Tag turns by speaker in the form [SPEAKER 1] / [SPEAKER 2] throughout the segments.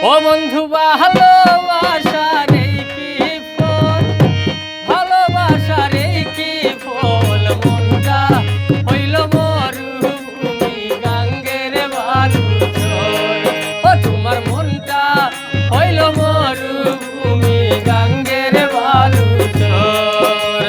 [SPEAKER 1] ও বন্ধু ভালোবাসার এই কি ফল, ভালোবাসার এই কি ফল, মনটা হইল মরুভূমি গাঙ্গের বালু চর। ও তোমার মনটা হইল মরুভূমি গাঙ্গের বালু চর।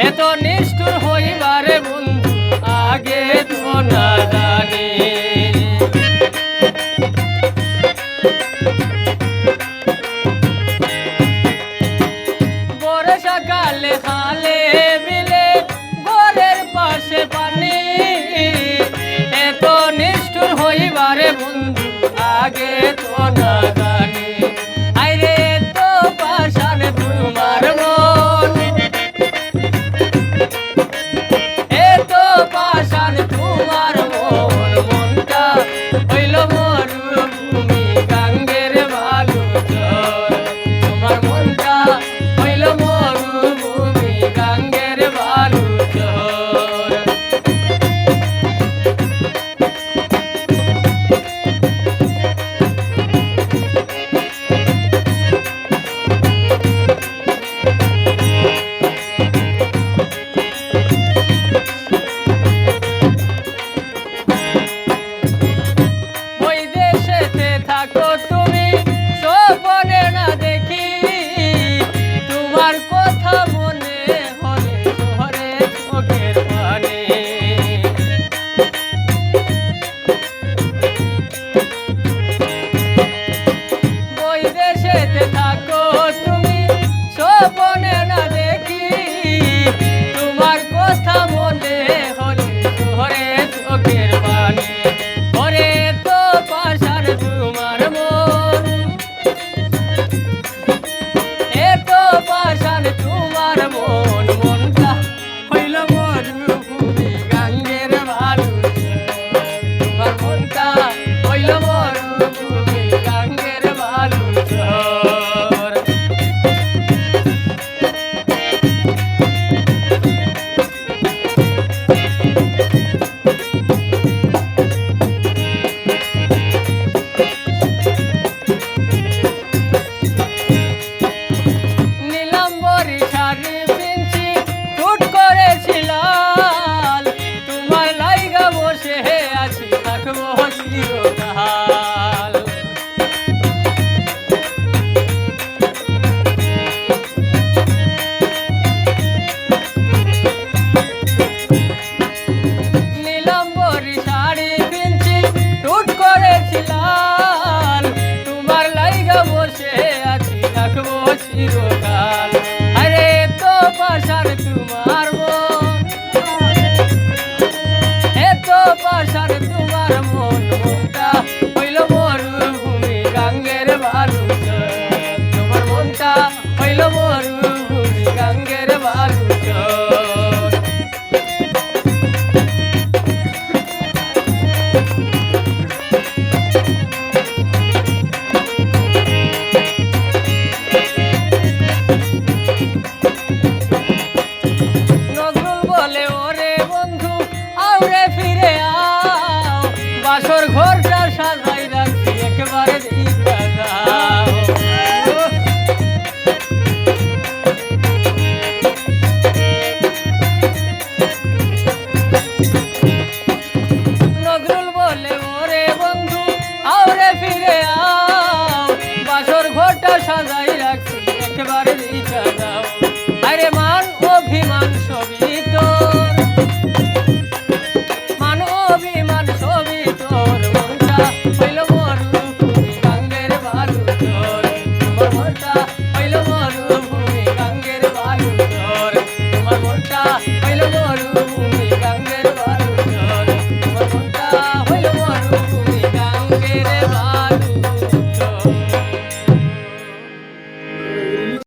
[SPEAKER 1] এত নিষ্ঠুর হইবারে বন্ধু আগে তো না জানি। বর্ষাকালে খালে বিলে ঘরের পাশে পানি, এত নিষ্ঠুর হইবারে বন্ধু আগে তো না জানি। আইরে তো পাশান তোমার মন, পাশান তোমার মন, মনটা হইল মরুভূমি গাঙ্গের বালু চর। তোমার মনটা হইল মরুভূমি গাঙ্গের বালু চর। থাকো তুমি স্বপ্নে না দেখি, তোমার কথা মনে হলে ঝরে চোখের পানি। ওই দেশেতে থাকো তুমি স্বপ্নে না দেখি, তোমার কথা মনে হলে ঝরে চোখের পানি। ওরে তো পাশার তোমার মন, এত পাশার তোমার মন, মনটা হইল মরুভূমি গাঙ্গের বালু চর। তোমার মনটা হইল মরুভূমি গাঙ্গের বালু চর। তোমার লাইগা বসে আছি থাকবো চিরকাল। নীলাম্বরী শাড়ি পিনছি টুট করেছিলাম, তোমার লাইগা বসে আছি থাকবো চিরকাল। আরে তো পাশার তোমার মন, এত পাশার তোমার মন, মনটা হইল মরুভূমি গাঙ্গের বালু চর। তোমার মনটা হইল মরুভূমি গাঙ্গের বালু চর। নজরুল বলে ওরে বন্ধু আউরে ফিরে আও, বাসর ঘরটা সাজাই রাখছি একেবারে দেখা যাও। নজরুল বলে ওরে বন্ধু আউরে ফিরে আও, বাসর ঘরটা সাজাই রাখছি একেবারে দেখা যাও।